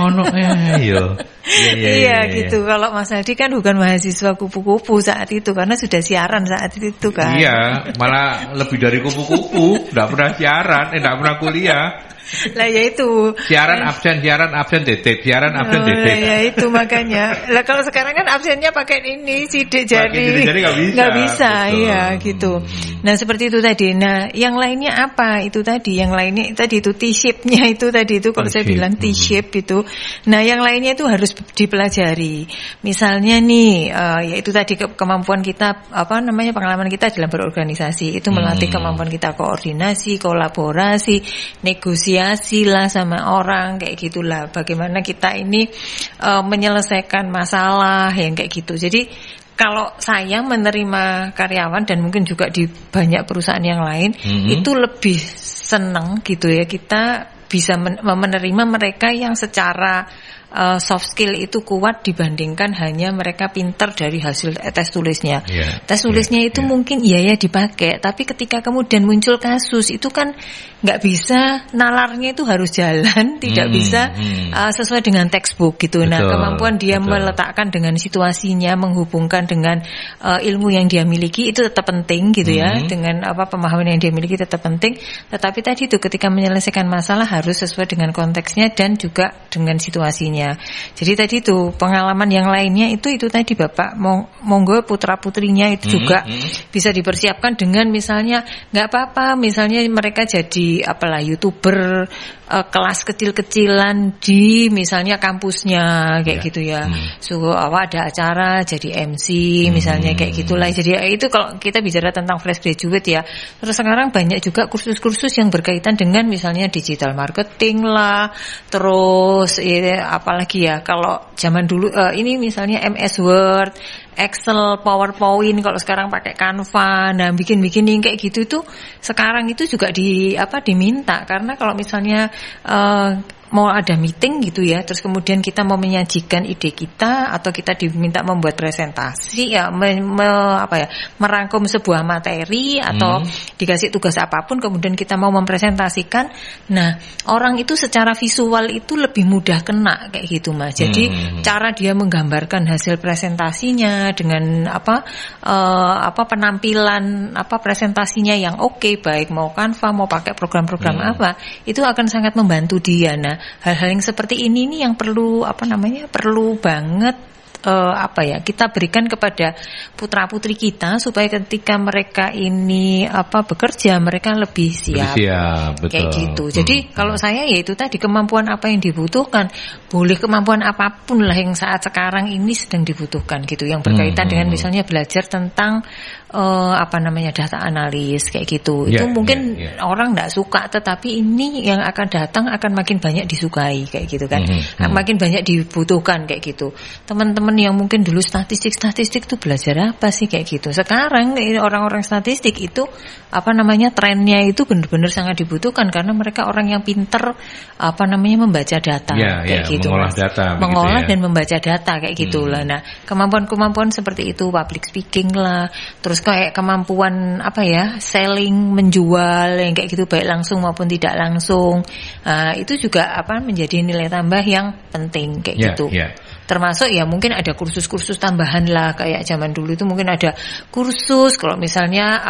Iya gitu. Kalau Mas Hadi kan bukan mahasiswa kupu-kupu saat itu karena sudah siaran saat itu kan. Iya, malah lebih dari kupu-kupu, enggak pernah siaran, enggak pernah kuliah. Lah ya itu siaran absen dedet ya itu makanya lah kalau sekarang kan absennya pakai ini sidik jari nggak bisa ya gitu. Nah seperti itu tadi. Nah yang lainnya apa itu tadi, yang lainnya tadi itu T-shape-nya itu tadi itu kalau saya bilang T-shape itu. Nah yang lainnya itu harus dipelajari. Misalnya nih yaitu tadi kemampuan kita pengalaman kita dalam berorganisasi itu melatih kemampuan kita koordinasi, kolaborasi, negosiasi lah sama orang kayak gitulah. Bagaimana kita ini menyelesaikan masalah yang kayak gitu. Jadi kalau saya menerima karyawan dan mungkin juga di banyak perusahaan yang lain itu lebih senang gitu ya kita bisa menerima mereka yang secara soft skill itu kuat dibandingkan hanya mereka pintar dari hasil tes tulisnya. Tes tulisnya itu mungkin ya dipakai, tapi ketika kemudian muncul kasus itu kan nggak bisa, nalarnya itu harus jalan, tidak bisa sesuai dengan textbook gitu. Betul, nah kemampuan dia meletakkan dengan situasinya, menghubungkan dengan ilmu yang dia miliki itu tetap penting gitu ya, dengan pemahaman yang dia miliki tetap penting. Tetapi tadi itu ketika menyelesaikan masalah harus sesuai dengan konteksnya dan juga dengan situasinya. Jadi tadi itu pengalaman yang lainnya itu tadi Bapak monggo putra putrinya itu juga bisa dipersiapkan dengan misalnya nggak apa-apa misalnya mereka jadi YouTuber kelas kecil-kecilan di misalnya kampusnya kayak gitu ya. Ada acara jadi MC misalnya kayak gitulah. Jadi itu kalau kita bicara tentang fresh graduate ya. Terus sekarang banyak juga kursus-kursus yang berkaitan dengan misalnya digital marketing lah. Terus apalagi ya kalau zaman dulu ini misalnya MS Word, Excel, PowerPoint, kalau sekarang pakai Canva. Nah, bikin yang kayak gitu itu sekarang itu juga diminta karena kalau misalnya mau ada meeting gitu ya, terus kemudian kita mau menyajikan ide kita atau kita diminta membuat presentasi ya, merangkum sebuah materi atau dikasih tugas apapun kemudian kita mau mempresentasikan. Nah, orang itu secara visual itu lebih mudah kena kayak gitu Mas. Jadi cara dia menggambarkan hasil presentasinya dengan penampilan presentasinya yang oke, baik mau Canva mau pakai program-program itu akan sangat membantu dia. Nah, hal-hal yang seperti ini nih yang perlu perlu banget kita berikan kepada putra-putri kita supaya ketika mereka ini bekerja mereka lebih siap betul. Kayak gitu. Jadi kalau saya yaitu tadi kemampuan apa yang dibutuhkan, boleh kemampuan apapun lah yang saat sekarang ini sedang dibutuhkan gitu, yang berkaitan dengan misalnya belajar tentang data analis kayak gitu. Itu mungkin orang enggak suka, tetapi ini yang akan datang akan makin banyak disukai kayak gitu kan. Makin banyak dibutuhkan kayak gitu. Teman-teman yang mungkin dulu statistik itu belajar apa sih kayak gitu. Sekarang orang-orang statistik itu trennya itu benar-benar sangat dibutuhkan karena mereka orang yang pinter membaca data kayak gitu. Mengolah dan membaca data kayak gitulah. Nah, kemampuan-kemampuan seperti itu, public speaking lah, terus kayak kemampuan selling, menjual yang kayak gitu baik langsung maupun tidak langsung. Itu juga menjadi nilai tambah yang penting kayak gitu. termasuk ya mungkin ada kursus-kursus tambahan lah, kayak zaman dulu itu mungkin ada kursus kalau misalnya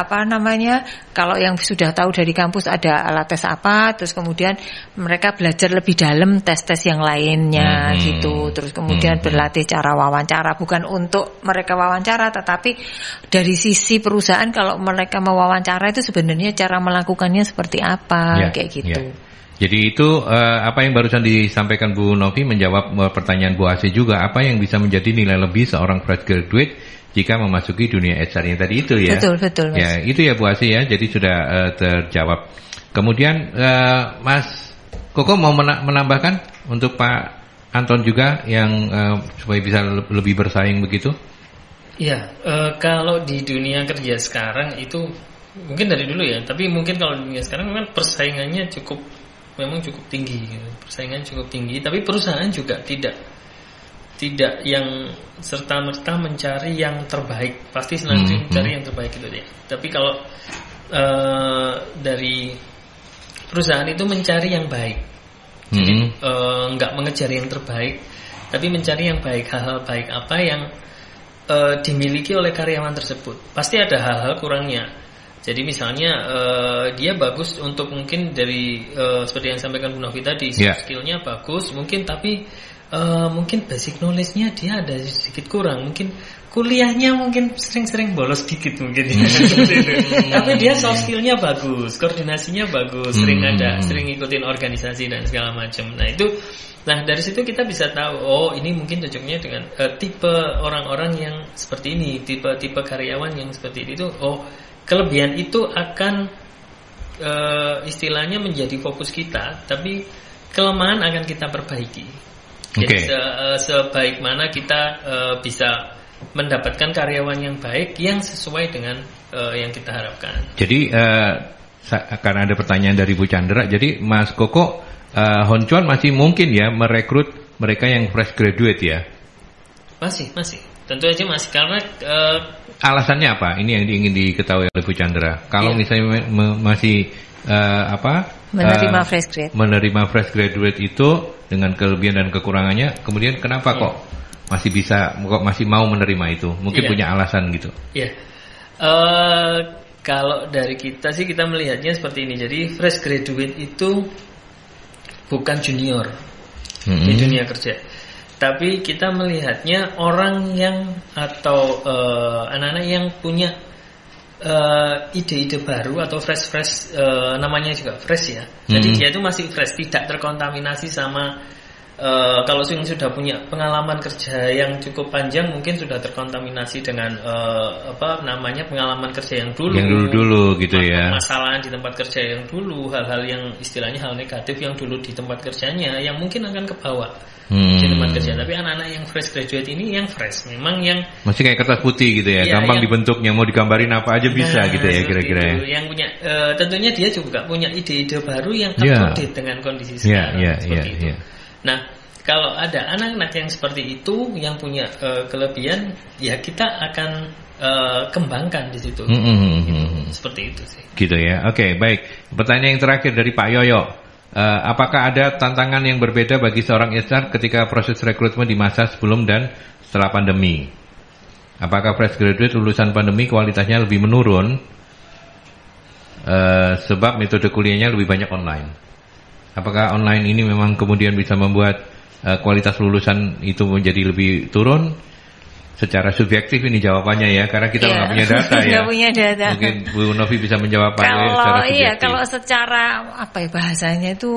kalau yang sudah tahu dari kampus ada alat tes apa, terus kemudian mereka belajar lebih dalam tes-tes yang lainnya gitu, terus kemudian berlatih cara wawancara, bukan untuk mereka wawancara tetapi dari sisi perusahaan kalau mereka mewawancara itu sebenarnya cara melakukannya seperti apa, kayak gitu. Jadi itu apa yang barusan disampaikan Bu Novi menjawab pertanyaan Bu Asih juga, apa yang bisa menjadi nilai lebih seorang fresh graduate jika memasuki dunia HR yang tadi itu ya. Betul Mas. Ya, itu ya Bu Asih ya. Jadi sudah terjawab. Kemudian Mas Koko mau menambahkan untuk Pak Anton juga yang supaya bisa lebih bersaing begitu? Ya, kalau di dunia kerja sekarang itu mungkin dari dulu ya, tapi mungkin kalau di dunia sekarang memang persaingannya memang cukup tinggi gitu. Persaingan cukup tinggi, tapi perusahaan juga tidak yang serta-merta mencari yang terbaik. Pasti selalu mencari yang terbaik gitu ya. Tapi kalau dari perusahaan itu mencari yang baik. Jadi nggak mengejar yang terbaik, tapi mencari yang baik. Hal-hal baik apa yang dimiliki oleh karyawan tersebut. Pasti ada hal-hal kurangnya. Jadi misalnya dia bagus untuk mungkin dari seperti yang disampaikan Bu Novi tadi, skillnya bagus mungkin, tapi mungkin basic knowledge-nya dia ada sedikit kurang. Mungkin kuliahnya mungkin sering-sering bolos dikit mungkin. Tapi dia soft skill-nya bagus, koordinasinya bagus, sering ikutin organisasi dan segala macam. Nah dari situ kita bisa tahu, ini mungkin cocoknya dengan tipe orang-orang yang seperti ini, tipe karyawan yang seperti itu. Kelebihan itu akan istilahnya menjadi fokus kita, tapi kelemahan akan kita perbaiki. Jadi sebaik mana kita bisa mendapatkan karyawan yang baik yang sesuai dengan yang kita harapkan. Jadi karena ada pertanyaan dari Bu Chandra, jadi Mas Koko, Honcuan masih mungkin ya merekrut mereka yang fresh graduate ya? Masih. Tentu aja masih, karena alasannya apa? Ini yang ingin diketahui oleh Bu Chandra. Kalau misalnya masih menerima fresh grade. Menerima fresh graduate itu dengan kelebihan dan kekurangannya, kemudian kenapa kok masih mau menerima itu? Mungkin punya alasan gitu. Iya. Kalau dari kita sih, kita melihatnya seperti ini. Jadi fresh graduate itu bukan junior di dunia kerja. Tapi kita melihatnya orang yang atau anak-anak yang punya ide-ide baru atau fresh, namanya juga fresh ya. Jadi dia itu masih fresh, tidak terkontaminasi sama kalau sudah punya pengalaman kerja yang cukup panjang, mungkin sudah terkontaminasi dengan pengalaman kerja yang dulu. Yang dulu gitu ya. Masalah di tempat kerja yang dulu, hal-hal yang istilahnya hal negatif yang dulu di tempat kerjanya yang mungkin akan kebawa di tempat kerja. Tapi anak-anak yang fresh graduate ini yang fresh, memang yang masih kayak kertas putih gitu ya, gampang dibentuknya, mau digambarin apa aja bisa gitu ya kira-kira ya. Yang punya tentunya dia juga punya ide-ide baru yang up-to-date dengan kondisi sekarang seperti itu. Nah, kalau ada anak-anak yang seperti itu yang punya kelebihan, ya kita akan kembangkan di situ. Seperti itu sih. Gitu ya. Oke, baik. Pertanyaan yang terakhir dari Pak Yoyo. Apakah ada tantangan yang berbeda bagi seorang HR ketika proses rekrutmen di masa sebelum dan setelah pandemi? Apakah fresh graduate lulusan pandemi kualitasnya lebih menurun sebab metode kuliahnya lebih banyak online? Apakah online ini memang kemudian bisa membuat kualitas lulusan itu menjadi lebih turun? Secara subjektif ini jawabannya ya, karena kita nggak punya data ya. Nggak punya data. Mungkin Bu Novi bisa menjawab secara subjektif. Kalau secara bahasanya itu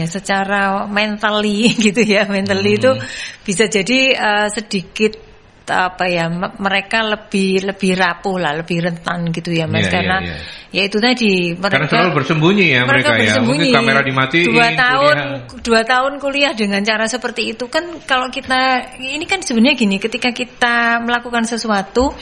secara mentally gitu ya, mentally itu bisa jadi sedikit mereka lebih rapuh lah, lebih rentan gitu ya Mas, karena ya itu tadi mereka karena selalu bersembunyi ya mereka ya, mungkin kamera dimatiin. 2 tahun kuliah dengan cara seperti itu kan. Kalau kita ini kan sebenarnya gini, ketika kita melakukan sesuatu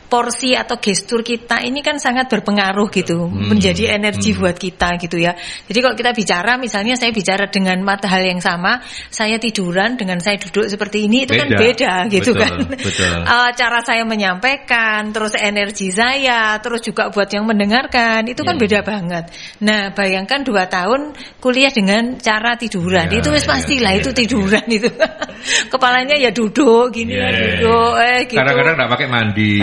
porsi atau gestur kita ini kan sangat berpengaruh gitu, menjadi energi buat kita gitu ya. Jadi kalau kita bicara, misalnya saya bicara dengan hal yang sama, saya tiduran dengan saya duduk seperti ini itu kan beda gitu, betul, kan. Betul. Cara saya menyampaikan, terus energi saya, terus juga buat yang mendengarkan itu kan beda banget. Nah, bayangkan 2 tahun kuliah dengan cara tiduran, itu wis pastilah itu tiduran itu. Kepalanya ya duduk gini, duduk gitu. Kadang-kadang nggak pakai mandi.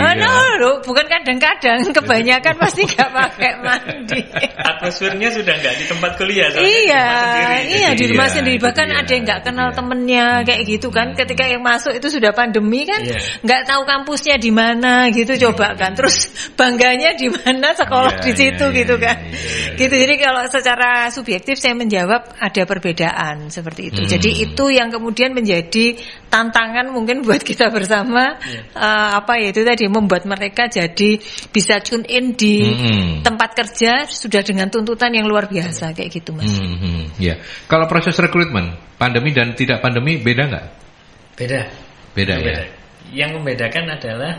Bukan kadang-kadang, kebanyakan pasti nggak pakai mandi. Atmosfernya sudah nggak di tempat kuliah. Iya, di rumah sendiri. Bahkan ada yang nggak kenal temennya kayak gitu kan. Ketika yang masuk itu sudah pandemi kan, nggak tahu kampusnya di mana gitu, coba kan. Terus bangganya di mana, sekolah di situ gitu kan. Gitu. Jadi kalau secara subjektif saya menjawab ada perbedaan seperti itu. Jadi itu yang kemudian menjadi tantangan mungkin buat kita bersama, itu tadi membuat mereka jadi bisa tune in di tempat kerja sudah dengan tuntutan yang luar biasa kayak gitu, Mas. Ya, kalau proses rekrutmen pandemi dan tidak pandemi beda nggak? Beda ya. Yang membedakan adalah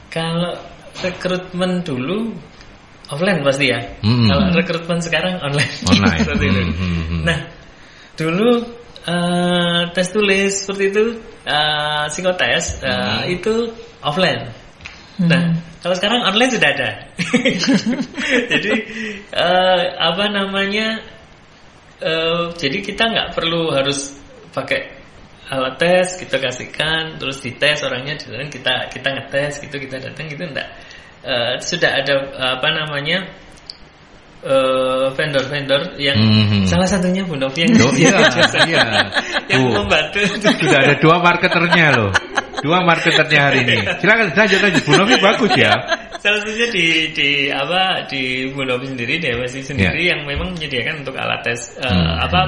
kalau rekrutmen dulu offline pasti ya. Kalau rekrutmen sekarang online. Nah, dulu tes tulis seperti itu, psikotes itu offline. Nah, kalau sekarang online sudah ada. Jadi jadi kita nggak perlu harus pakai alat tes, kita kasihkan, terus dites orangnya, kita ngetes gitu, kita datang gitu, enggak. Sudah ada vendor-vendor yang salah satunya Bu Novi yang yang membantu. Sudah ada 2 marketernya loh. 2 marketernya hari ini. Silakan lanjut Bu Novi, bagus ya. Salah satunya di Bu Novi sendiri, di MSI sendiri yang memang menyediakan untuk alat tes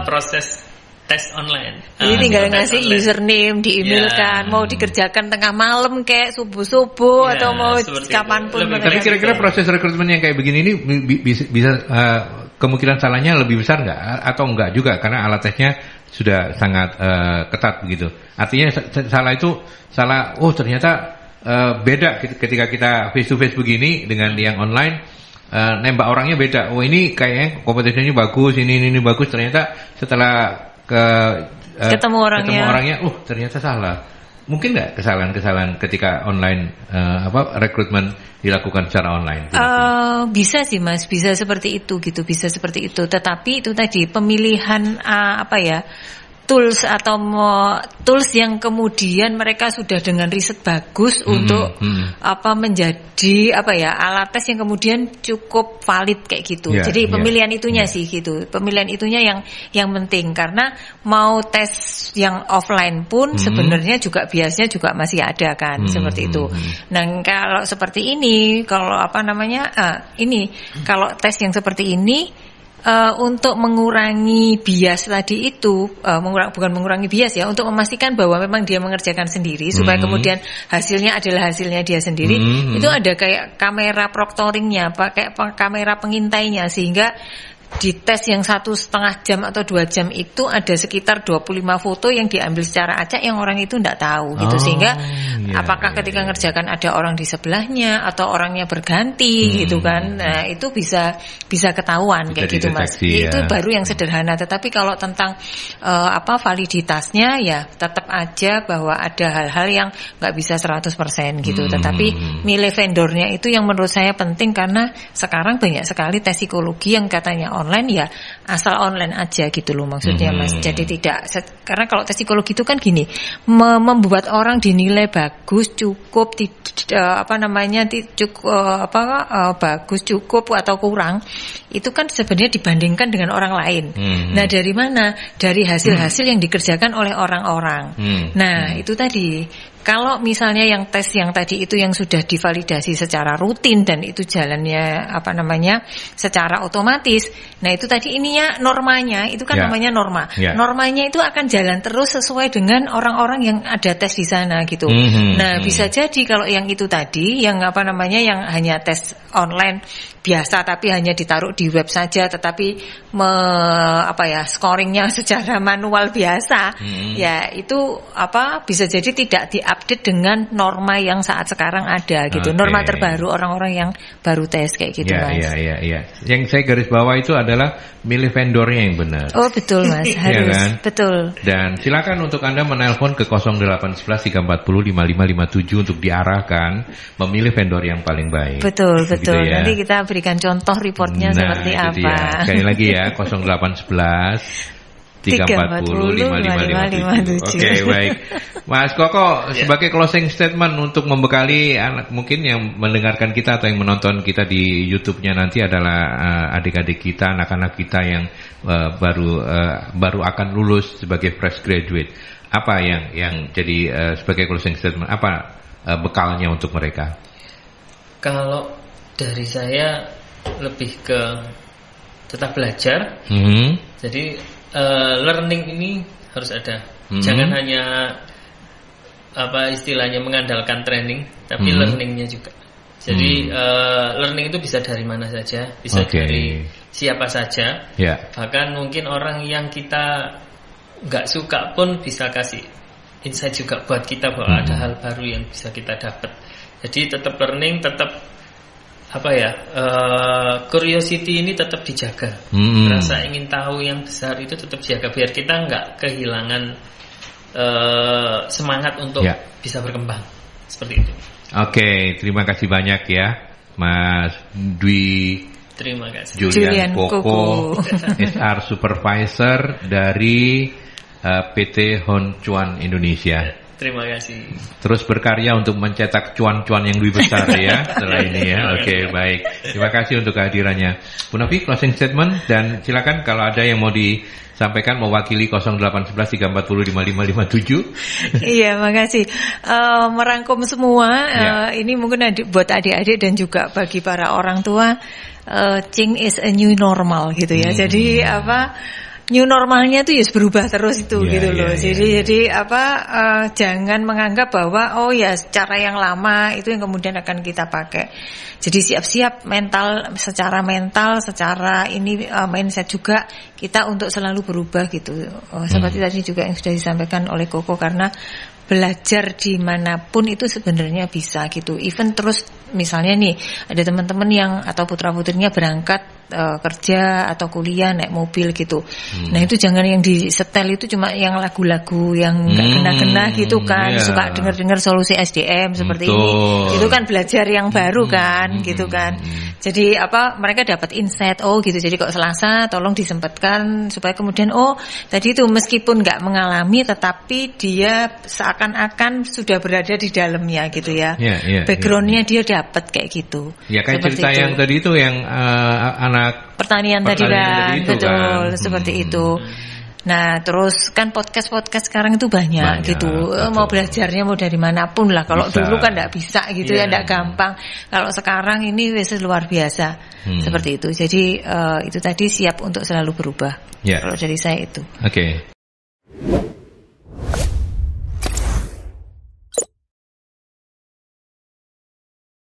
proses tes online. Jadi tinggal ngasih username, di-emailkan, mau dikerjakan tengah malam kayak subuh-subuh atau mau kapanpun. Tapi kira-kira proses rekrutmen yang kayak begini ini bisa kemungkinan salahnya lebih besar nggak? Atau enggak juga karena alat tesnya sudah sangat ketat begitu. Artinya salah. Oh ternyata beda ketika kita face to face begini dengan yang online. Nembak orangnya beda. Oh ini kayaknya kompetensinya bagus, ini bagus. Ternyata setelah ketemu orangnya, ternyata salah. Mungkin nggak kesalahan ketika online rekrutmen dilakukan secara online? Bisa sih Mas, bisa seperti itu gitu, bisa seperti itu. Tetapi itu tadi pemilihan tools atau tools yang kemudian mereka sudah dengan riset bagus untuk menjadi alat tes yang kemudian cukup valid kayak gitu. Jadi pemilihan itunya sih gitu. Pemilihan itunya yang penting karena mau tes yang offline pun sebenarnya juga biasanya juga masih ada kan seperti itu. Nah, kalau seperti ini, kalau kalau tes yang seperti ini untuk mengurangi bias tadi itu, bukan mengurangi bias ya, untuk memastikan bahwa memang dia mengerjakan sendiri supaya kemudian hasilnya adalah hasilnya dia sendiri. Itu ada kayak kamera proctoringnya, pakai kamera pengintainya, sehingga di tes yang 1,5 jam atau 2 jam itu ada sekitar 25 foto yang diambil secara acak yang orang itu tidak tahu gitu, sehingga apakah ketika ngerjakan ada orang di sebelahnya atau orangnya berganti gitu kan, nah itu bisa ketahuan kayak gitu Mas. Itu baru yang sederhana. Tetapi kalau tentang validitasnya ya tetap aja bahwa ada hal-hal yang nggak bisa 100% gitu. Tetapi milih vendornya itu yang menurut saya penting, karena sekarang banyak sekali tes psikologi yang katanya online, ya asal online aja gitu loh maksudnya Mas. Jadi tidak, karena kalau tes psikologi itu kan gini, membuat orang dinilai bagus, cukup bagus, cukup atau kurang, itu kan sebenarnya dibandingkan dengan orang lain. Nah, dari mana? Dari hasil-hasil yang dikerjakan oleh orang-orang. Nah, itu tadi. Kalau misalnya yang tes yang tadi itu yang sudah divalidasi secara rutin dan itu jalannya secara otomatis. Nah, itu tadi ininya normanya, itu kan namanya norma. Normanya itu akan jalan terus sesuai dengan orang-orang yang ada tes di sana gitu. Nah, bisa jadi kalau yang itu tadi yang yang hanya tes online biasa tapi hanya ditaruh di web saja, tetapi scoringnya secara manual biasa, ya itu bisa jadi tidak diupdate dengan norma yang saat sekarang ada gitu. Norma terbaru orang-orang yang baru tes kayak gitu, Mas. Iya. Yang saya garis bawah itu adalah milih vendornya yang benar. Oh, betul, Mas. Harus. Ya kan? Betul. Dan silakan untuk Anda menelpon ke 0811 340 5557 untuk diarahkan memilih vendor yang paling baik. Betul. Gitu ya. Nanti kita berikan contoh reportnya seperti apa. Dia. Sekali lagi ya, 0811 340 5557. Oke, baik. Mas Koko, sebagai closing statement untuk membekali anak mungkin yang mendengarkan kita atau yang menonton kita di YouTube-nya nanti adalah adik-adik kita, anak-anak kita yang baru akan lulus sebagai fresh graduate. Apa yang jadi sebagai closing statement? Apa bekalnya untuk mereka? Kalau dari saya lebih ke tetap belajar. Jadi learning ini harus ada. Jangan hanya istilahnya mengandalkan training, tapi learningnya juga. Jadi learning itu bisa dari mana saja, bisa dari siapa saja. Bahkan mungkin orang yang kita nggak suka pun bisa kasih insight juga buat kita bahwa ada hal baru yang bisa kita dapat. Jadi tetap learning, tetap curiosity ini tetap dijaga. Rasa ingin tahu yang besar itu tetap dijaga biar kita nggak kehilangan semangat untuk bisa berkembang seperti itu. Oke, terima kasih banyak ya, Mas Dwi. Terima kasih. Julian Koko, SR Supervisor dari PT Hon Cuan Indonesia. Terima kasih. Terus berkarya untuk mencetak cuan-cuan yang lebih besar ya setelah ini ya. Oke, baik. Terima kasih untuk kehadirannya. Bu Novi, closing statement dan silakan kalau ada yang mau disampaikan mewakili 0811 340 5557. Iya, makasih. Merangkum semua ini mungkin buat adik-adik dan juga bagi para orang tua, change is a new normal gitu ya. Jadi new normalnya tuh berubah terus itu gitu loh. Jadi jangan menganggap bahwa cara yang lama itu yang kemudian akan kita pakai. Jadi siap-siap secara mindset juga kita untuk selalu berubah gitu. Seperti tadi juga yang sudah disampaikan oleh Koko, karena belajar dimanapun itu sebenarnya bisa gitu. Even terus misalnya nih ada teman-teman yang atau putra-putrinya berangkat kerja atau kuliah naik mobil gitu. Nah itu jangan yang disetel itu cuma yang lagu-lagu yang nggak kena-kena gitu kan. Suka dengar-dengar solusi SDM seperti ini. Itu kan belajar yang baru kan gitu kan. Jadi mereka dapat insight gitu. Jadi kok Selasa tolong disempatkan supaya kemudian tadi itu meskipun nggak mengalami tetapi dia seakan-akan sudah berada di dalamnya gitu ya. Backgroundnya dia dapat kayak gitu. Ya kayak cerita itu. Yang tadi itu yang anak pertanian tadi kan, betul kan? Seperti itu. Nah terus kan podcast sekarang itu banyak gitu. Betul. Mau belajarnya mau dari manapun lah. Kalau dulu kan nggak bisa gitu ya, nggak gampang. Kalau sekarang ini wes luar biasa seperti itu. Jadi itu tadi siap untuk selalu berubah. Kalau dari saya itu. Oke.